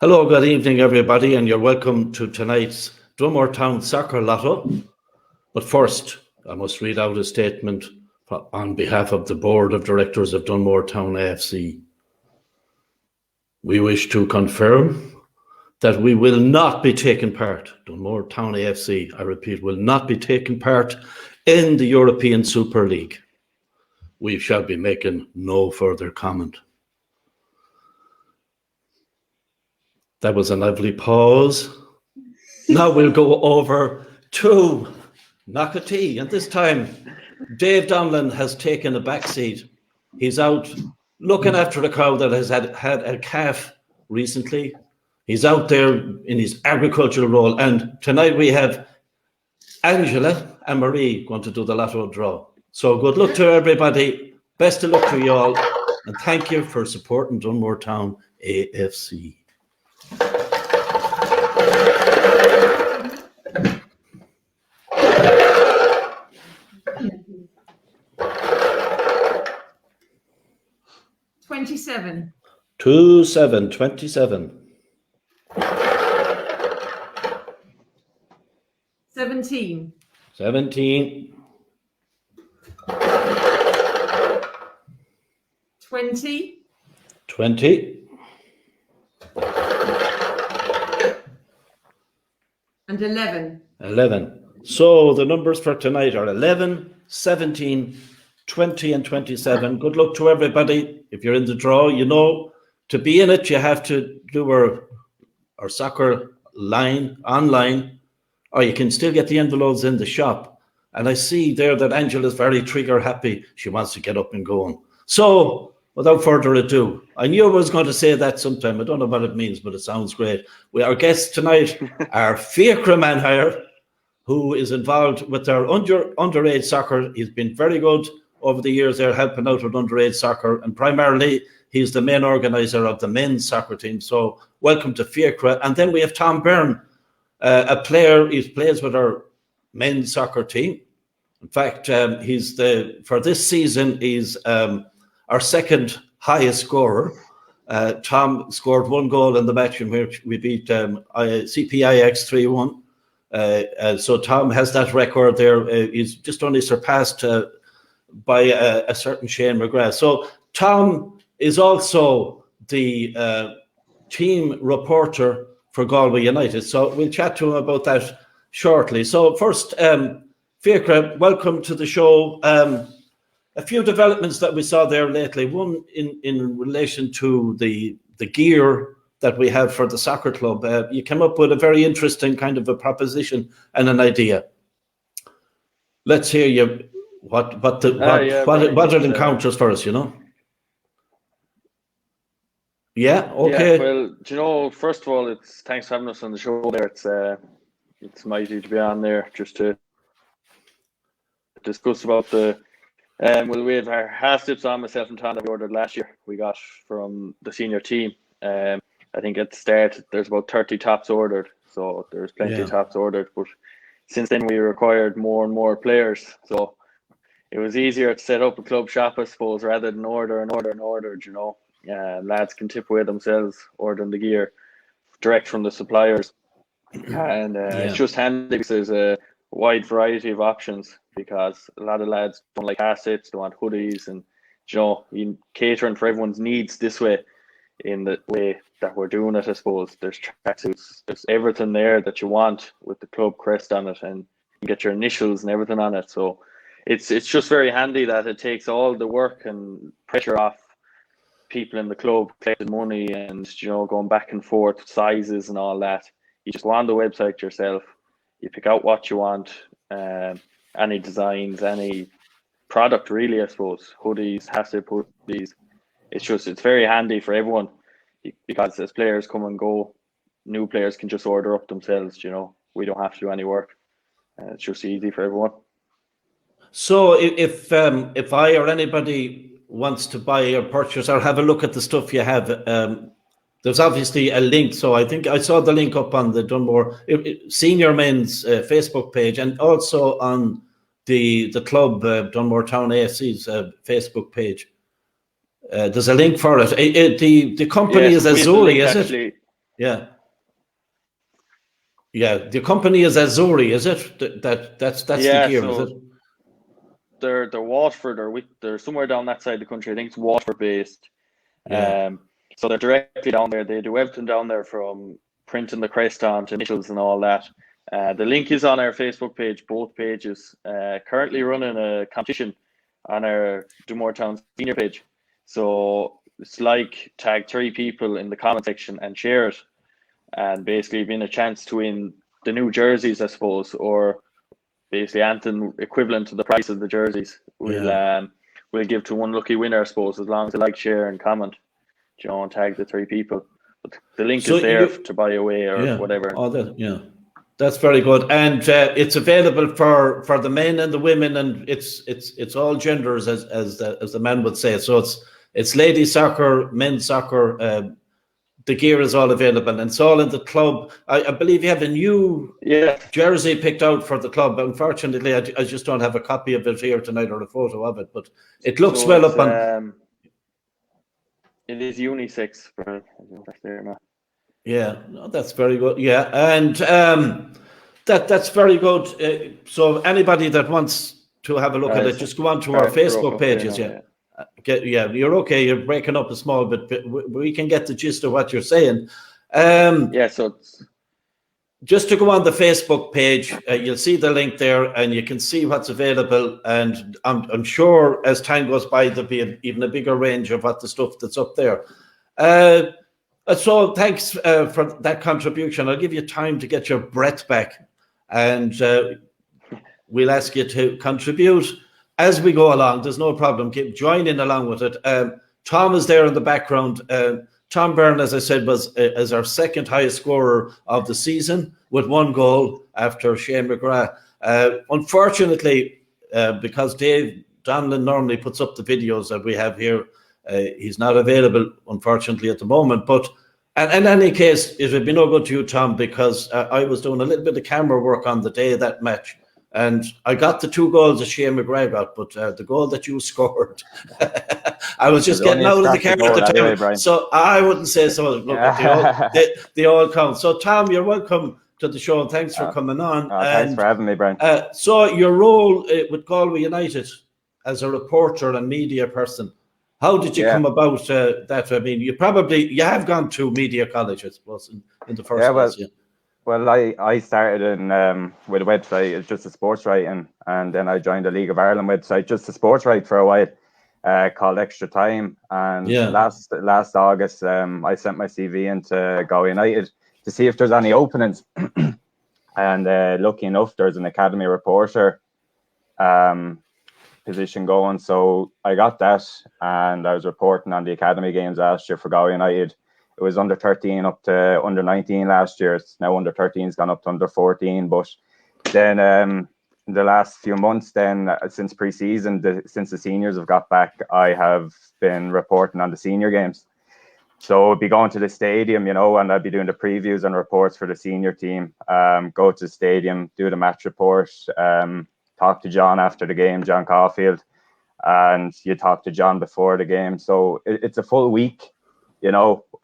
Hello, good evening, everybody, and you're welcome to tonight's Dunmore Town Soccer Lotto. But first, I must read out a statement on behalf of the Board of Directors of Dunmore Town AFC. We wish to confirm that we will not be taking part, Dunmore Town AFC, I repeat, will not be taking part in the European Super League. We shall be making no further comment. That was a lively pause. Now we'll go over to Knockatee, and this time Dave Donlan has taken a back seat. He's out looking after a cow that has had a calf recently. He's out there in his agricultural role, and tonight we have Angela and Marie going to do the lotto draw. So good luck to everybody. Best of luck to you all, and thank you for supporting Dunmore Town AFC. $27. 27. 17. 17. 20. 20. And 11. 11. So the numbers for tonight are 11, 17, 20 and 27. Good luck to everybody. If you're in the draw, you know, to be in it, you have to do our soccer line online, or you can still get the envelopes in the shop. And I see there that Angela's very trigger happy. She wants to get up and going. So without further ado, I knew I was going to say that sometime. I don't know what it means, but it sounds great. Our guests tonight are Fiachra Manhire, who is involved with our underage soccer. He's been very good over the years there, helping out with underage soccer, and primarily he's the main organizer of the men's soccer team. So welcome to Fiachra. And then we have Tom Byrne, a player. He plays with our men's soccer team. In fact, for this season, he's our second highest scorer. Tom scored one goal in the match in which we beat CPIX 3-1. So Tom has that record there. He's just only surpassed by a certain Shane McGrath. So Tom is also the team reporter for Galway United. So we'll chat to him about that shortly. So first, Fiachra, welcome to the show. A few developments that we saw there lately. One in relation to the gear that we have for the soccer club. You came up with a very interesting kind of a proposition and an idea. Let's hear you. What it encounters for us, you know? Yeah, okay. Yeah, well, do you know, first of all, it's thanks for having us on the show there. It's mighty to be on there just to discuss about the well, we have our half tips on myself and Tom that we ordered last year. We got from the senior team. I think at the start there's about 30 tops ordered, so there's plenty of tops ordered. But since then we required more and more players, so it was easier to set up a club shop, I suppose, rather than order. You know, lads can tip away themselves ordering the gear direct from the suppliers, and it's just handy because there's a wide variety of options. Because a lot of lads don't like assets, they want hoodies, and you know, you catering for everyone's needs this way, in the way that we're doing it. I suppose there's tracksuits, there's everything there that you want with the club crest on it, and you get your initials and everything on it. So it's just very handy that it takes all the work and pressure off people in the club collecting money and, you know, going back and forth sizes and all that. You just go on the website yourself, you pick out what you want, any designs, any product really, I suppose, hoodies, HACCP hoodies. It's very handy for everyone, because as players come and go, new players can just order up themselves, you know. We don't have to do any work. It's just easy for everyone. So if I or anybody wants to buy or purchase or have a look at the stuff you have, there's obviously a link. So I think I saw the link up on the Dunmore Senior Men's Facebook page, and also on the club Dunmore Town AFC's Facebook page. There's a link for it. The company is Azuli, is it? Yeah. Yeah. The company is Azuri, is it? That's the gear, is it? They're Waterford, they're somewhere down that side of the country. I think it's Waterford based. Yeah. So they're directly down there. They do everything down there from printing the crest on to initials and all that. The link is on our Facebook page, both pages. Currently running a competition on our Dunmore Town senior page. So it's like tag 3 people in the comment section and share it, and basically win a chance to win the new jerseys, I suppose, or basically anything equivalent to the price of the jerseys. We'll give to one lucky winner, I suppose, as long as they like, share, and comment. And tag the 3 people. But the link is there to buy away or whatever. That's very good, and it's available for the men and the women, and it's all genders, as the man would say. So it's ladies soccer, men's soccer. The gear is all available, and it's all in the club. I believe you have a new jersey picked out for the club. Unfortunately, I just don't have a copy of it here tonight or a photo of it, but it looks well up on. It is unisex. Yeah, no, that's very good. Yeah, and that's very good. So anybody that wants to have a look at it, just go on to our Facebook pages. You're okay. You're breaking up a small bit, but we can get the gist of what you're saying. So just to go on the Facebook page, you'll see the link there, and you can see what's available. And I'm sure as time goes by, there'll be even a bigger range of what the stuff that's up there. So thanks for that contribution. I'll give you time to get your breath back, and we'll ask you to contribute as we go along. There's no problem. Keep joining along with it. Tom is there in the background. Tom Byrne, as I said, is our second highest scorer of the season with 1 goal after Shane McGrath. Unfortunately, because Dave Donlan normally puts up the videos that we have here, he's not available, unfortunately, at the moment. But in any case, it would be no good to you, Tom, because I was doing a little bit of camera work on the day of that match. And I got the 2 goals that Shane McGrath got, but the goal that you scored, I was just getting out of the camera at the time. Anyway, so I wouldn't say so. Look, they all count. So, Tom, you're welcome to the show, and thanks for coming on. Thanks for having me, Brian. So your role with Galway United as a reporter and media person, how did you come about that? I mean, you have gone to media college, I suppose, in the first place. Well, I started with a website, it's just a sports writing, and then I joined the League of Ireland website, just a sports write for a while, called Extra Time. And last August, I sent my CV into Galway United to see if there's any openings. And lucky enough, there's an academy reporter position going. So I got that, and I was reporting on the academy games last year for Galway United. It was under 13 up to under 19 last year. It's now under 13's gone up to under 14. But then in the last few months, then since pre-season, since the seniors have got back, I have been reporting on the senior games. So I'd be going to the stadium, and I'd be doing the previews and reports for the senior team. Go to the stadium, do the match report, talk to John after the game, John Caulfield, and you talk to John before the game. So it's a full week,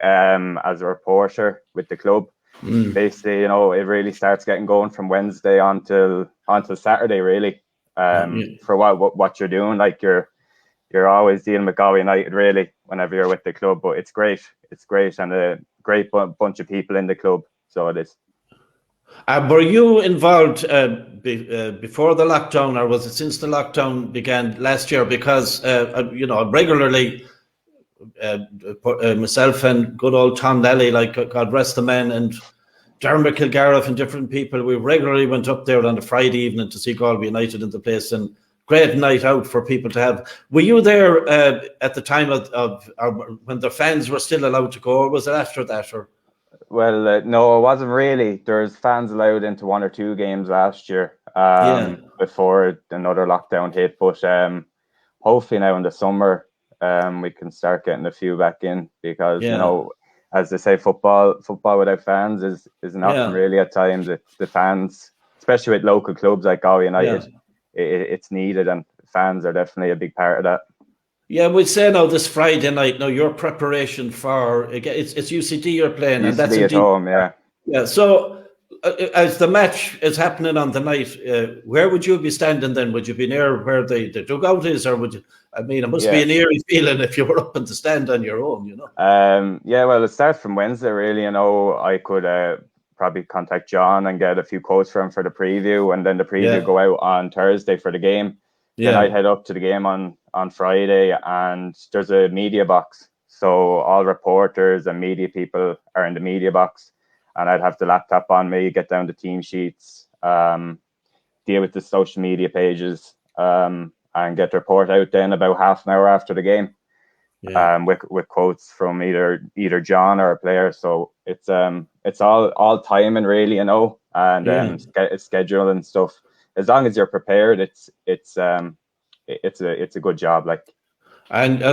as a reporter with the club. Basically, it really starts getting going from Wednesday until Saturday, really. For what you're doing, like you're always dealing with Galway United, really, whenever you're with the club. But it's great, and a great bunch of people in the club. So it is. Were you involved before the lockdown, or was it since the lockdown began last year? Because regularly. Myself and good old Tom Lally, like God rest the man, and Dermot Kilgariff and different people, we regularly went up there on a Friday evening to see Galway United in the place, and great night out for people to have. Were you there at the time of when the fans were still allowed to go, or was it after that? Or? Well, no, it wasn't really. There's fans allowed into 1 or 2 games last year before another lockdown hit. But hopefully now in the summer, we can start getting a few back in, because as they say, football without fans is nothing really at times. The fans, especially with local clubs like Galway United, it's needed, and fans are definitely a big part of that. Yeah, we'd say now this Friday night. Now your preparation for it's UCD you're playing, and Used to that's be at indeed home, yeah. yeah. So as the match is happening on the night, where would you be standing then? Would you be near where the dugout is, or would you? I mean, it must be Yeah. an eerie feeling if you were up in the stand on your own, Yeah, well, it starts from Wednesday, really. You know, I could probably contact John and get a few quotes from him for the preview, and then the preview Yeah. go out on Thursday for the game. Then Yeah. I'd head up to the game on Friday, and there's a media box. So all reporters and media people are in the media box, and I'd have the laptop on me, get down the team sheets, deal with the social media pages, and get the report out then about half an hour after the game. Yeah. With quotes from either John or a player. So it's all timing, really, you know, and schedule and stuff. As long as you're prepared, it's a good job. Like, And a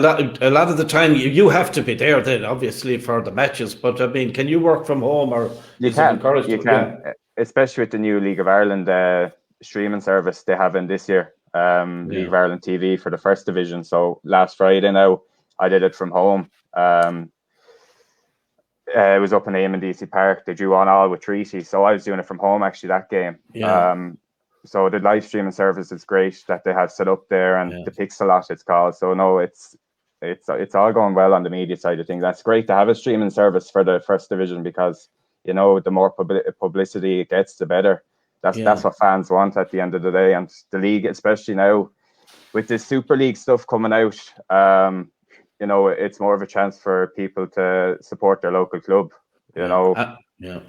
lot of the time you have to be there then, obviously, for the matches. But I mean, can you work from home, or is it encouraged? You can, especially with the new League of Ireland streaming service they have in this year. League of Ireland TV for the first division. So last Friday now, I did it from home. It was up in Eamon DC Park. They drew on all with Treaty, so I was doing it from home actually that game. Yeah. So the live streaming service is great that they have set up there, and the Pixelot it's called. So no, it's all going well on the media side of things. That's great to have a streaming service for the first division, because you know the more publicity it gets, the better. That's what fans want at the end of the day, and the league, especially now with this Super League stuff coming out. You know, it's more of a chance for people to support their local club. You know.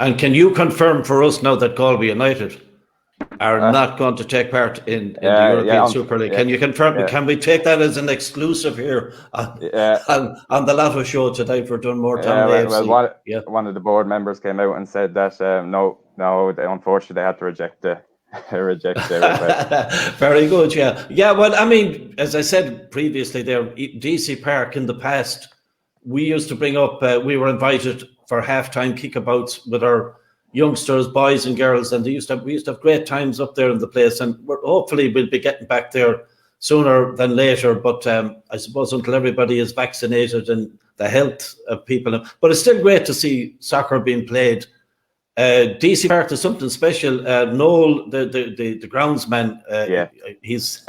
And can you confirm for us now that Galway United are not going to take part in the European Super League? Can you confirm? Yeah. Can we take that as an exclusive here on the Lotto Show today for Dunmore Town AFC? Well, one of the board members came out and said that no, unfortunately they had to reject the request. Very good, yeah. Well, I mean, as I said previously, there DC Park in the past, we used to bring up. We were invited for halftime kickabouts with our youngsters, boys and girls, and we used to have great times up there in the place. And hopefully we'll be getting back there sooner than later. But I suppose until everybody is vaccinated and the health of people, but it's still great to see soccer being played. DC Park is something special. Noel, the groundsman, he's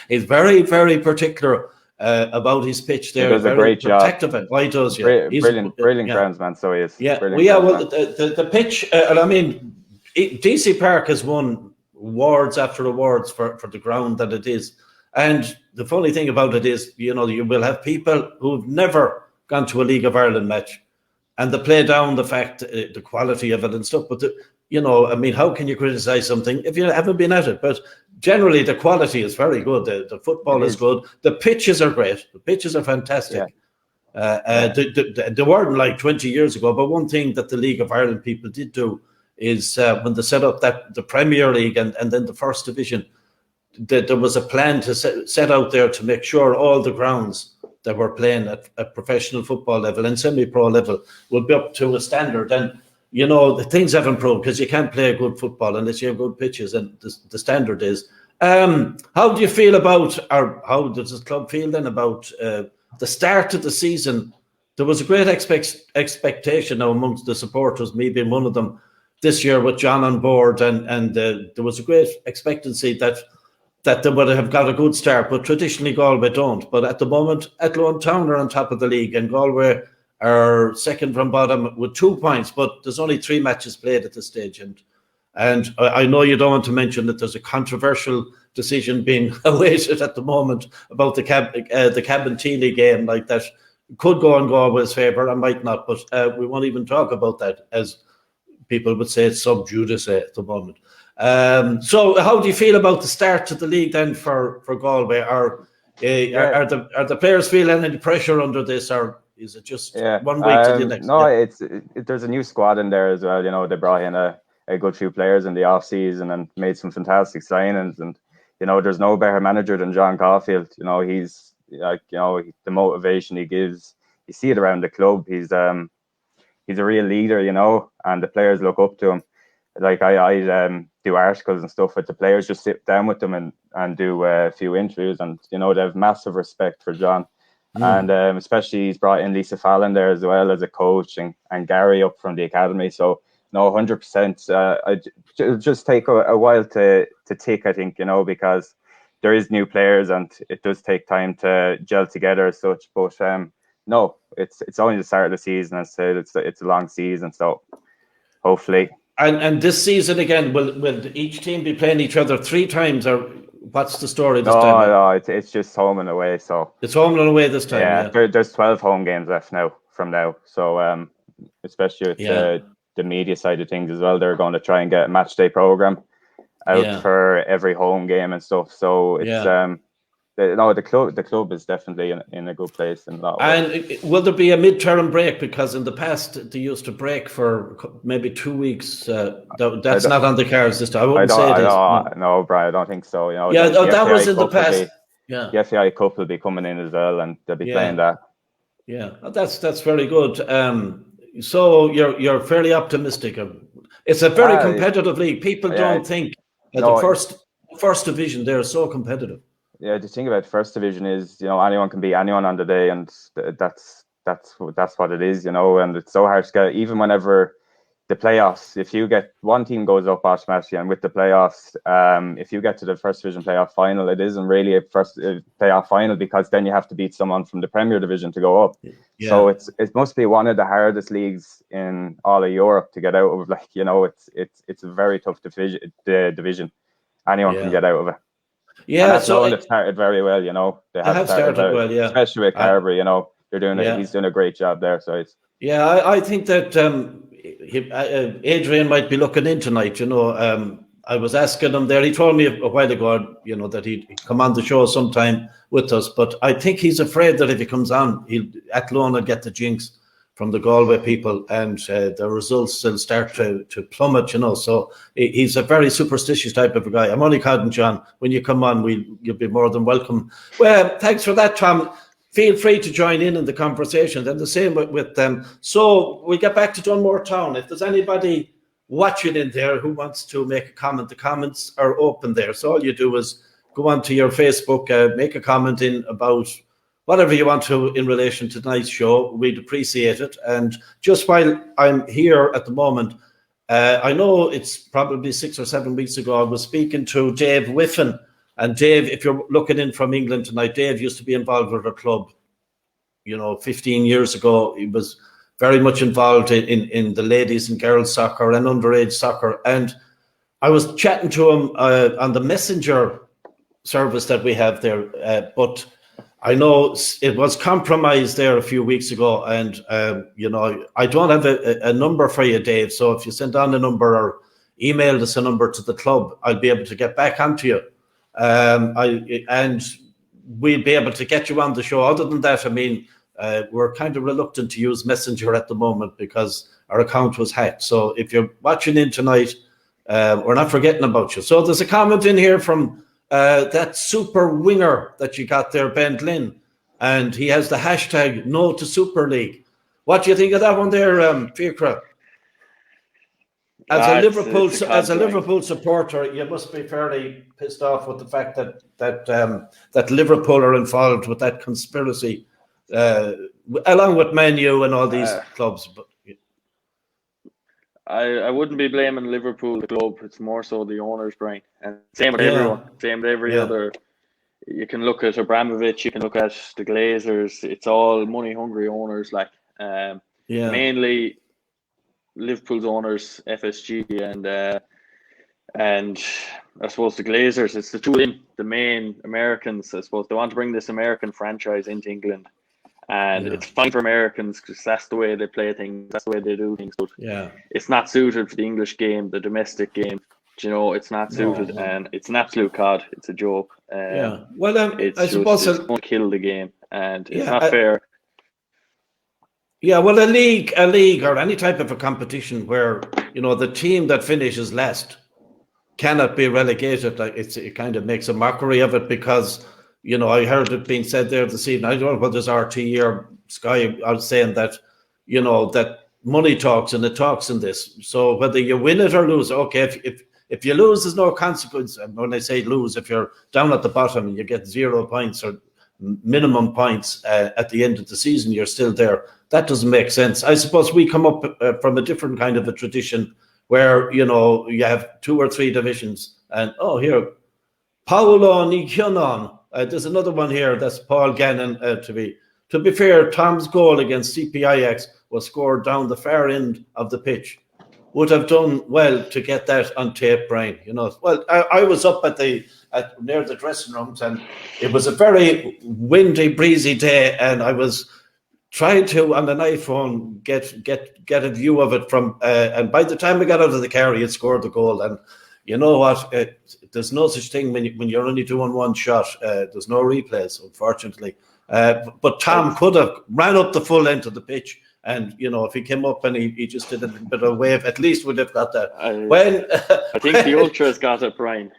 very, very particular about his pitch there. He does a great job. Why does he? Brilliant groundsman. So he is. Yeah, well, the pitch. And I mean, DC Park has won awards after awards for the ground that it is. And the funny thing about it is, you know, you will have people who've never gone to a League of Ireland match, and they play down the fact, the quality of it and stuff. But, I mean, how can you criticize something if you haven't been at it? But generally, the quality is very good. The football is good. The pitches are great. The pitches are fantastic. Yeah. They weren't like 20 years ago. But one thing that the League of Ireland people did do is when they set up the Premier League and then the First Division, there was a plan to set out there to make sure all the grounds that were playing at professional football level and semi-pro level would be up to a standard. And, the things have improved because you can't play good football unless you have good pitches, and the standard is. How do you feel about, or how does the club feel then about the start of the season? There was a great expectation now amongst the supporters, me being one of them, this year with John on board, and there was a great expectancy that they would have got a good start, but traditionally Galway don't. But at the moment, Athlone Town are on top of the league, and Galway are second from bottom with 2 points, but there's only 3 matches played at this stage. And I know you don't want to mention that there's a controversial decision being awaited at the moment about the Cabin-Teely game, like that could go in Galway's favour and might not, but we won't even talk about that, as people would say it's sub judice at the moment. So how do you feel about the start of the league then for Galway? Are the players feeling any pressure under this, or is it just 1 week to the next? No, there's a new squad in there as well. They brought in a good few players in the off season and made some fantastic signings. And there's no better manager than John Caulfield. He's the motivation he gives. You see it around the club. He's a real leader, and the players look up to him. Like I do articles and stuff with the players, just sit down with them and do a few interviews, and they have massive respect for John. And especially he's brought in Lisa Fallon there as well as a coach, and Gary up from the academy. So no, 100%. It'll just take a while to tick, I think, because there is new players and it does take time to gel together as such. But no, it's only the start of the season. As I said, it's a long season, so hopefully. And this season again, will each team be playing each other 3 times, or what's the story this time? No, it's just home and away. So it's home and away this time. Yeah. There's 12 home games left from now. So especially with the media side of things as well, they're going to try and get a match day program out for every home game and stuff. So it's the club is definitely in a good place in that way. And will there be a mid-term break? Because in the past they used to break for maybe 2 weeks. That's not on the cards this time. I wouldn't say it is. No, Brian, I don't think so. That was in the past. The FAI Cup will be coming in as well, and they'll be playing that. Yeah, that's very good. So you're fairly optimistic. It's a very competitive league. People don't think that the first division there is so competitive. Yeah, the thing about first division is, anyone can beat anyone on the day, and that's what it is, and it's so hard to get, even whenever the playoffs, if you get one team goes up automatically, and with the playoffs, if you get to the first division playoff final, it isn't really a first playoff final, because then you have to beat someone from the Premier Division to go up. Yeah. So it must be one of the hardest leagues in all of Europe to get out of. It's a very tough division. Anyone can get out of it. Yeah, and so they've started very well. They have started well, especially with Carberry. They're doing he's doing a great job there. So it's I think that Adrian might be looking in tonight. I was asking him there. He told me a while ago, that he'd come on the show sometime with us. But I think he's afraid that if he comes on, he'll Athlone will get the jinx from the Galway people, and the results will start to plummet. So he's a very superstitious type of a guy. I'm only kidding, John. When you come on, you'll be more than welcome. Well, thanks for that, Tom. Feel free to join in the conversation, and the same with them. So we get back to Dunmore Town. If there's anybody watching in there who wants to make a comment, the comments are open there. So all you do is go onto your Facebook, make a comment in about whatever you want to in relation to tonight's show. We'd appreciate it. And just while I'm here at the moment, I know it's probably 6 or 7 weeks ago, I was speaking to Dave Whiffen. And Dave, if you're looking in from England tonight, Dave used to be involved with a club, 15 years ago. He was very much involved in the ladies and girls soccer and underage soccer. And I was chatting to him on the messenger service that we have there. But I know it was compromised there a few weeks ago. And, I don't have a number for you, Dave. So if you send on a number or email us a number to the club, I'll be able to get back onto you. And we'll be able to get you on the show. Other than that, we're kind of reluctant to use Messenger at the moment because our account was hacked. So if you're watching in tonight, we're not forgetting about you. So there's a comment in here from that super winger that you got there, Ben Lynn, and he has the hashtag No to Super League. What do you think of that one there, Fiachra? As a Liverpool supporter, you must be fairly pissed off with the fact that Liverpool are involved with that conspiracy, along with Man U and all these clubs. But I wouldn't be blaming Liverpool, the club. It's more so the owner's brain, and same with everyone. Same with every other. You can look at Abramovich. You can look at the Glazers. It's all money-hungry owners. Mainly Liverpool's owners, FSG, and I suppose the Glazers. It's the two of them, the main Americans. I suppose they want to bring this American franchise into England, and it's fine for Americans because that's the way they play things, that's the way they do things. But it's not suited for the English game, the domestic game. It's not suited, and it's an absolute cod. It's a joke. Well, I suppose it's going to kill the game, and it's not fair. Yeah, well, a league or any type of a competition where, the team that finishes last cannot be relegated. It kind of makes a mockery of it because, I heard it being said there this evening. I don't know whether it's RT or Sky. I was saying that, that money talks and it talks in this. So whether you win it or lose, okay, if you lose, there's no consequence. And when I say lose, if you're down at the bottom and you get 0 points or minimum points at the end of the season, you're still there. That doesn't make sense. I suppose we come up from a different kind of a tradition where, you know, you have 2 or 3 divisions and, here, Paolo Nikionon. There's another one here. That's Paul Gannon. To be fair, Tom's goal against CPIX was scored down the far end of the pitch. Would have done well to get that on tape, Brian. You know, well, I was up near the dressing rooms, and it was a very windy, breezy day, and I was trying to on an iPhone get a view of it from. And by the time I got out of the car, he had scored the goal. And you know what? There's no such thing when you're only doing one shot. There's no replays, unfortunately. But Tom could have ran up the full length of the pitch. And, you know, if he came up and he just did a bit of a wave, at least we'd have got that. I think the Ultras got it, Brian.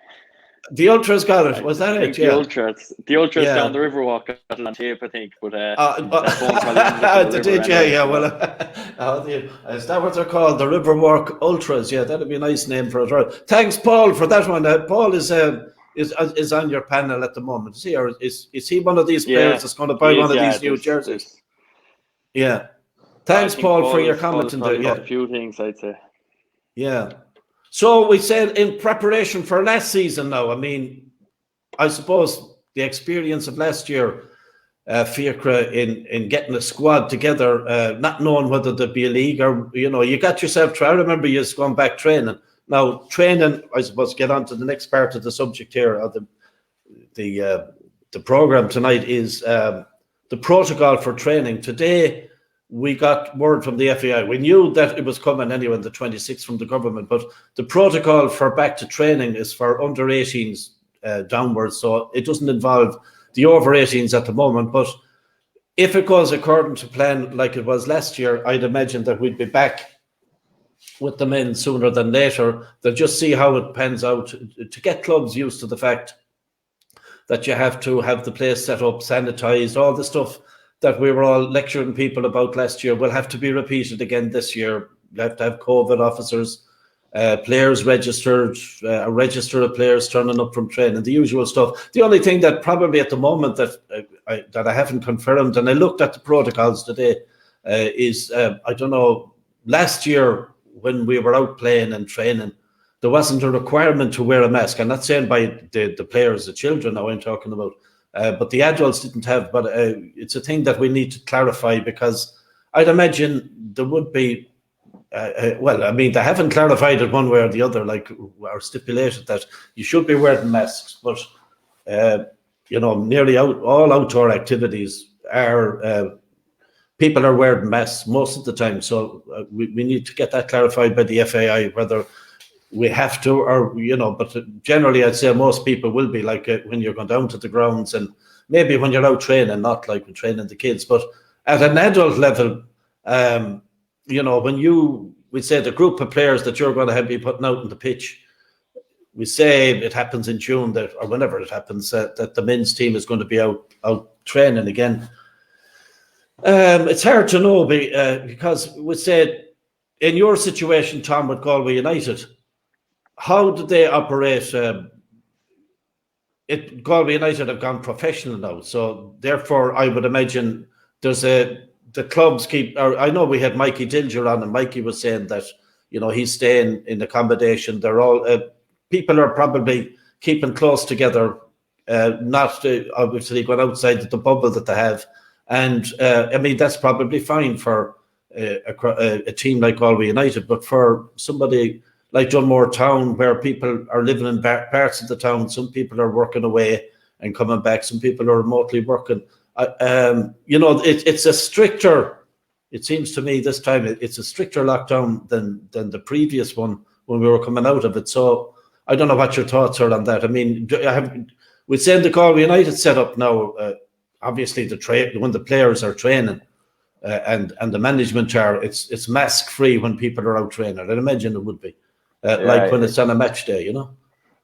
The Ultras got it. Was that it? Yeah. The Ultras down the Riverwalk got it on tape, I think. But they did, yeah. Well, is that what they're called? The Riverwalk Ultras. Yeah, that'd be a nice name for it. Right. Thanks, Paul, for that one. Paul is on your panel at the moment. Is he, or is he one of these players that's going to buy one of these new jerseys? Yeah. Thanks, Paul, for your comment. A few things, I'd say. Yeah. So we said in preparation for last season now, I mean, I suppose the experience of last year, Fiachra, in getting a squad together, not knowing whether there'd be a league or, you know, you got yourself, I remember you just going back training. Now, training, I suppose, get on to the next part of the subject here, of the program tonight is the protocol for training. Today, we got word from the FAI. We knew that it was coming anyway on the 26th from the government, but the protocol for back to training is for under 18s downwards, so it doesn't involve the over 18s at the moment. But if it goes according to plan like it was last year, I'd imagine that we'd be back with the men sooner than later. They'll just see how it pans out to get clubs used to the fact that you have to have the place set up, sanitized, all the stuff that we were all lecturing people about last year will have to be repeated again this year. You have to have COVID officers, players registered, a register of players turning up from training, the usual stuff. The only thing that probably at the moment that I haven't confirmed, and I looked at the protocols today, is, I don't know, last year when we were out playing and training, there wasn't a requirement to wear a mask. I'm not saying by the players, the children now I'm talking about, but the adults didn't have. But it's a thing that we need to clarify, because I'd imagine there would be, well, I mean, they haven't clarified it one way or the other, like, or stipulated that you should be wearing masks. But, you know, nearly all outdoor activities are, people are wearing masks most of the time. So we need to get that clarified by the FAI, whether we have to, or, you know, but generally I'd say most people will be, like, when you're going down to the grounds, and maybe when you're out training, not like when training the kids. But at an adult level, you know, when we say the group of players that you're going to be putting out on the pitch, we say it happens in June, that, or whenever it happens, that the men's team is going to be out training again. It's hard to know, because we said, in your situation, Tom, with Galway United, how did they operate? Galway United have gone professional now, so therefore I would imagine the clubs keep. Or I know we had Mikey Dilger on, and Mikey was saying that, you know, he's staying in accommodation. They're all people are probably keeping close together, not obviously going outside the bubble that they have. And I mean, that's probably fine for a team like Galway United, but for somebody like Dunmore Town, where people are living in parts of the town, some people are working away and coming back, some people are remotely working. You know, it's a stricter, it seems to me this time, it's a stricter lockdown than the previous one when we were coming out of it. So I don't know what your thoughts are on that. I mean, we're saying the Galway United setup now, obviously when the players are training, and the management are, it's mask free when people are out training. I'd imagine it would be. Like when it's on a match day, you know?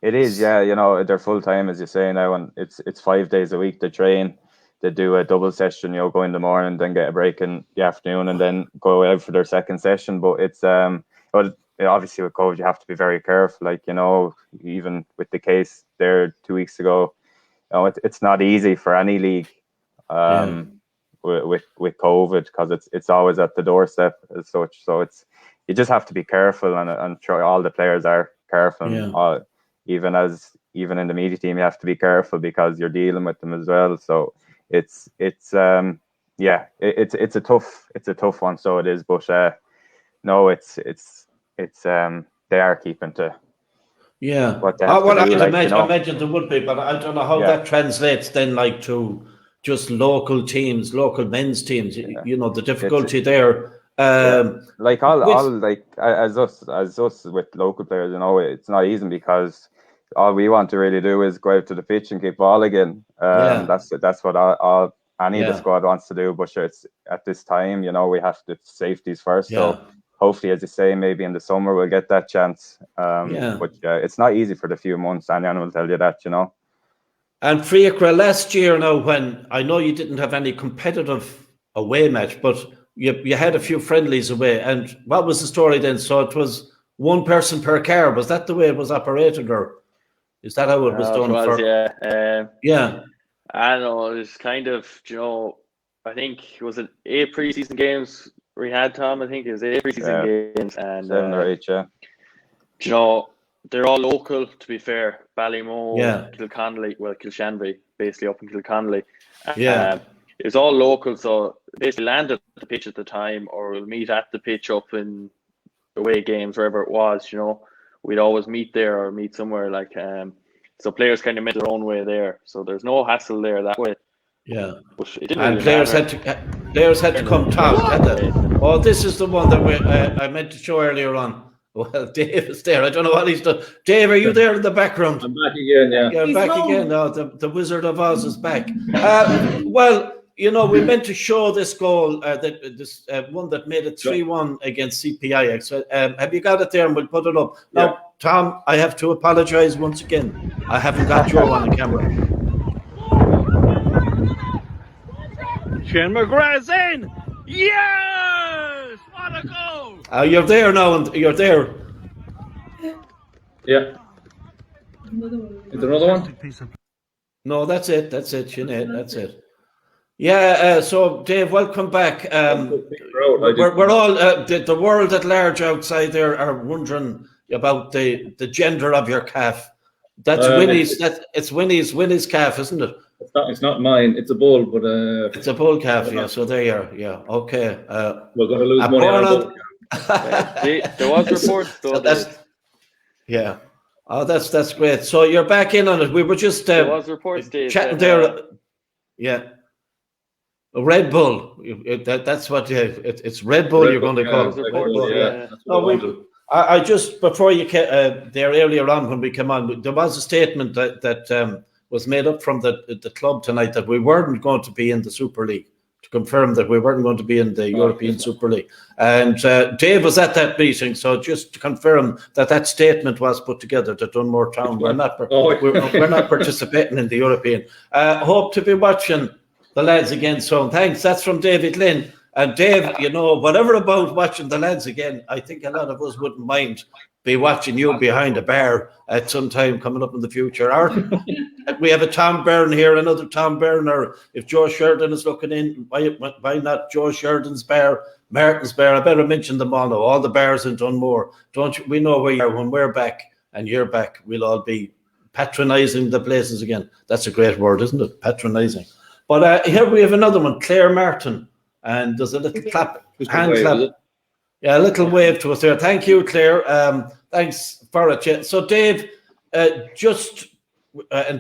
It is, yeah. You know, they're full time, as you say now, and it's 5 days a week they train. They do a double session, you know, go in the morning, then get a break in the afternoon, and then go out for their second session. But it's but obviously with COVID, you have to be very careful. Like, you know, even with the case there 2 weeks ago, you know, it's not easy for any league with COVID, because it's always at the doorstep as such. So you just have to be careful, and I'm sure all the players are careful. Yeah. Even in the media team, you have to be careful because you're dealing with them as well. So it's a tough one. So it is, but no, it's they are keeping to. Yeah. What they have to do, I imagine there would be, but I don't know how that translates then, like, to just local teams, local men's teams. You know, the difficulty there. Like as us with local players, you know, it's not easy because all we want to really do is go out to the pitch and kick ball again. That's what all any of the squad wants to do. But sure, it's at this time, you know, we have the safeties first. So hopefully, as you say, maybe in the summer we'll get that chance. But it's not easy for the few months. Anyone will tell you that, you know. And Fiachra, last year now, when I know you didn't have any competitive away match, but you had a few friendlies away. And what was the story then? So it was one person per car. Was that the way it was operated, or is that how it was done? I don't know. It was kind of, you know, I think, was it 8 preseason games we had, Tom? I think it was 8 preseason games, and 7 or 8, you know, they're all local, to be fair. Ballymo, Kilshanby, basically up in Kilconnelly. It was all local, so basically land at the pitch at the time, or we'll meet at the pitch up in away games, wherever it was, you know. We'd always meet there or meet somewhere, like, so players kind of made their own way there. So there's no hassle there that way. Yeah. But it didn't and really players matter. had to come top. Oh, this is the one that I meant to show earlier on. Well, Dave is there. I don't know what he's done. Dave, are you there in the background? I'm back again, yeah. You're back again. No, the Wizard of Oz is back. Well, you know, we meant to show this goal, this one that made it 3-1 against CPIX. Have you got it there? And we'll put it up. Now, Tom, I have to apologise once again. I haven't got Joe on the camera. Shane McGrath's in! Yes! What a goal! You're there now, and you're there. Yeah. Is there another one? No, that's it, Sinead, that's it. Yeah, so Dave, welcome back. We're all, the world at large outside there are wondering about the gender of your calf. That's Winnie's. It's Winnie's calf, isn't it? It's not mine. It's a bull, but it's a bull calf. Yeah. So there you are. Yeah. Okay. We're going to lose money on it. There was reports though. Yeah. Oh, that's great. So you're back in on it. We were just there was reports, Dave, chatting there. Yeah. Red Bull. That's what. It's Red Bull. You're going to call it. I just, before you there earlier on when we came on, there was a statement that was made up from the club tonight that we weren't going to be in the Super League, to confirm that we weren't going to be in the European Super League. And Dave was at that meeting, so just to confirm that statement was put together, that Dunmore Town, we're not participating in the European. Hope to be watching the lads again soon. Thanks. That's from David Lynn. And Dave, you know, whatever about watching the lads again, I think a lot of us wouldn't mind be watching you behind a bar at some time coming up in the future. Or we have a Tom Byrne here, another Tom Byrne, or if Joe Sheridan is looking in, why not Joe Sheridan's bar, Martin's bar? I better mention them all now, all the bars in Dunmore. Don't you, we know where you are. When we're back and you're back, we'll all be patronising the places again. That's a great word, isn't it? Patronising. But here we have another one, Claire Martin. And there's a little hand clap. Yeah, a little wave to us there. Thank you, Claire. Thanks for it. So, Dave, and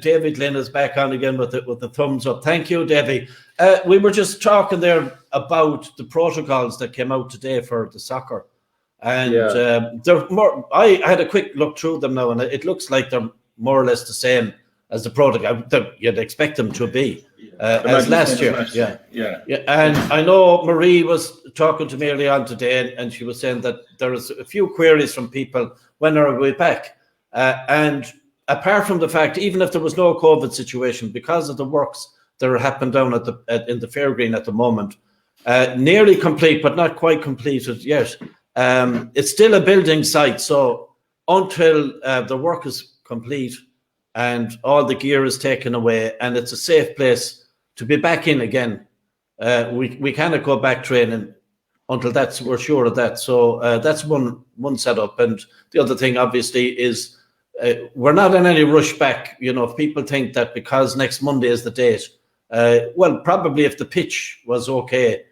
David Lynn is back on again with the thumbs up. Thank you, Davey. We were just talking there about the protocols that came out today for the soccer, and they're more. I had a quick look through them now, and it looks like they're more or less the same as the protocol you'd expect them to be. As last year, yeah. And I know Marie was talking to me early on today, and she was saying that there is a few queries from people, when are we back? And apart from the fact, even if there was no COVID situation, because of the works that are happening down in the Fairgreen at the moment, nearly complete, but not quite completed yet. It's still a building site, so until the work is complete and all the gear is taken away and it's a safe place to be back in again. We cannot go back training until we're sure of that. So that's one setup. And the other thing, obviously, is we're not in any rush back. You know, if people think that because next Monday is the date, well, probably if the pitch was okay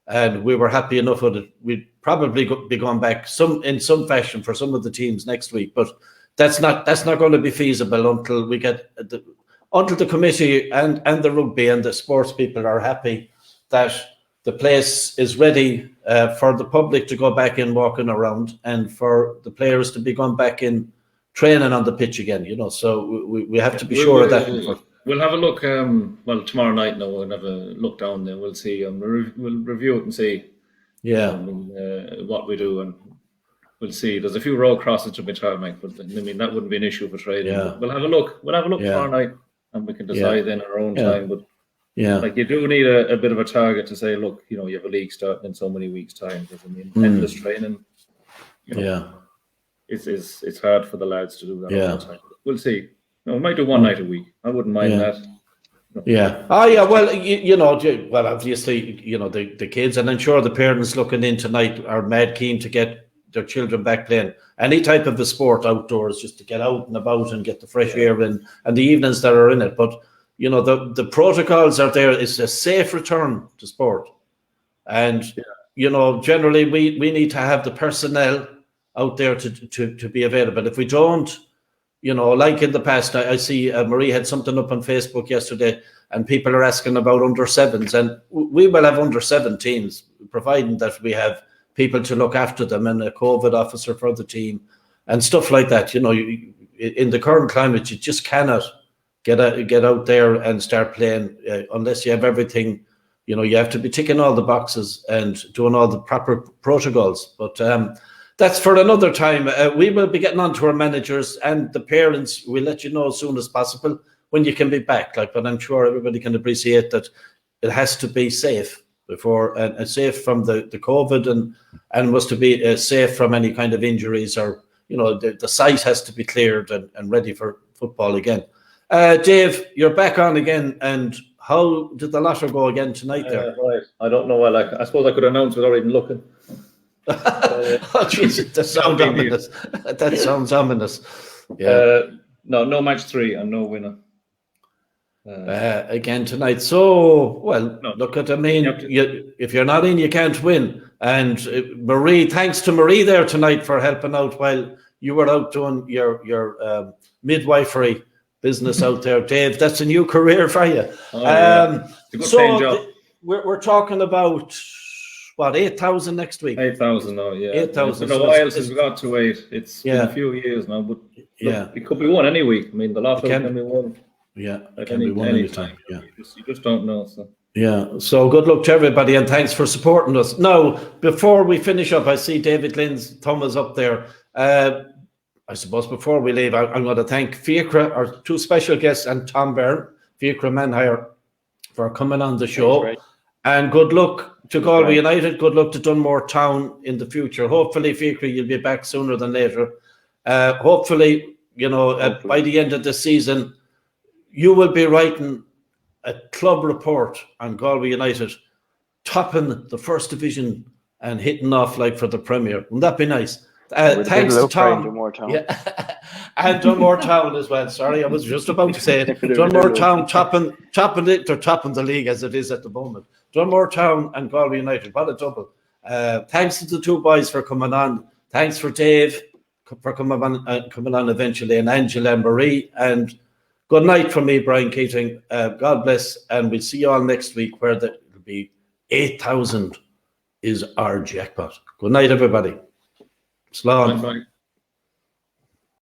and we were happy enough with it, we'd probably be going back in some fashion for some of the teams next week. But that's not going to be feasible until we get until the committee and the rugby and the sports people are happy that the place is ready for the public to go back in walking around and for the players to be going back in training on the pitch again, you know. So we have to be sure of that. We'll have a look. Well, tomorrow night now we'll have a look down there. We'll see. We'll review it and see. Yeah. What we do, and we'll see. There's a few road crosses to be tarmac, but I mean that wouldn't be an issue for trading. Yeah. We'll have a look. We'll have a look tomorrow night, and we can decide then our own time. But like you do need a bit of a target to say, look, you know, you have a league starting in so many weeks' time. Because I mean, endless training. You know, it's hard for the lads to do that all the time. We'll see. No, we might do one night a week. I wouldn't mind that. No. Yeah. Oh, yeah. Well, you know, well, obviously, you know, the kids, and I'm sure the parents looking in tonight are mad keen to get their children back playing any type of a sport outdoors, just to get out and about and get the fresh air in, and the evenings that are in it. But, you know, the protocols are there. It's a safe return to sport. And, you know, generally we need to have the personnel out there to be available. If we don't, you know, like in the past, I see Marie had something up on Facebook yesterday, and people are asking about under sevens, and we will have under 17s, providing that we have people to look after them and a COVID officer for the team and stuff like that. You know, in the current climate, you just cannot get out there and start playing unless you have everything. You know, you have to be ticking all the boxes and doing all the proper protocols. But that's for another time. We will be getting on to our managers and the parents. We'll let you know as soon as possible when you can be back. But I'm sure everybody can appreciate that it has to be safe before, and safe from the COVID, and was to be safe from any kind of injuries, or, you know, the site has to be cleared and ready for football again. Dave, you're back on again, and how did the Lotto go again tonight there? Right. I don't know. I suppose I could announce without even looking. Oh, Jesus, that sounds ominous. That sounds ominous. Yeah. No match 3 and no winner. Again tonight. So, well, look at, I mean, if you're not in, you can't win. And Marie, thanks to Marie there tonight for helping out while you were out doing your midwifery business out there. Dave, that's a new career for you. It's a good paying job. We're talking about, what, 8,000 next week? 8,000 now, yeah. 8,000. It's been a while since we got to 8. It's been a few years now, but look, it could be won any week. I mean, the Lotto can be won. Yeah, it can be won any time. Yeah. You just don't know. So. Yeah, so good luck to everybody, and thanks for supporting us. Now, before we finish up, I see David Lynn's thumb is up there. I suppose before we leave, I'm going to thank Fiachra, our 2 special guests, and Tom Byrne, Fiachra Manhire, for coming on the show. Right. And good luck to Galway United. Good luck to Dunmore Town in the future. Hopefully, Fiachra, you'll be back sooner than later. Hopefully, you know, by the end of the season, you will be writing a club report on Galway United, topping the first division and hitting off like for the Premier. Wouldn't that be nice? Thanks to Tom. Dunmore Town. Yeah. And Dunmore Town as well. Sorry, I was just about to say it. Dunmore Town topping it, or topping the league as it is at the moment. Dunmore Town and Galway United. What a double. Thanks to the 2 boys for coming on. Thanks for Dave for coming on eventually, and Angela and Marie. And good night from me, Brian Keating. God bless, and we'll see you all next week, where it'll be 8,000 is our jackpot. Good night, everybody. Slán.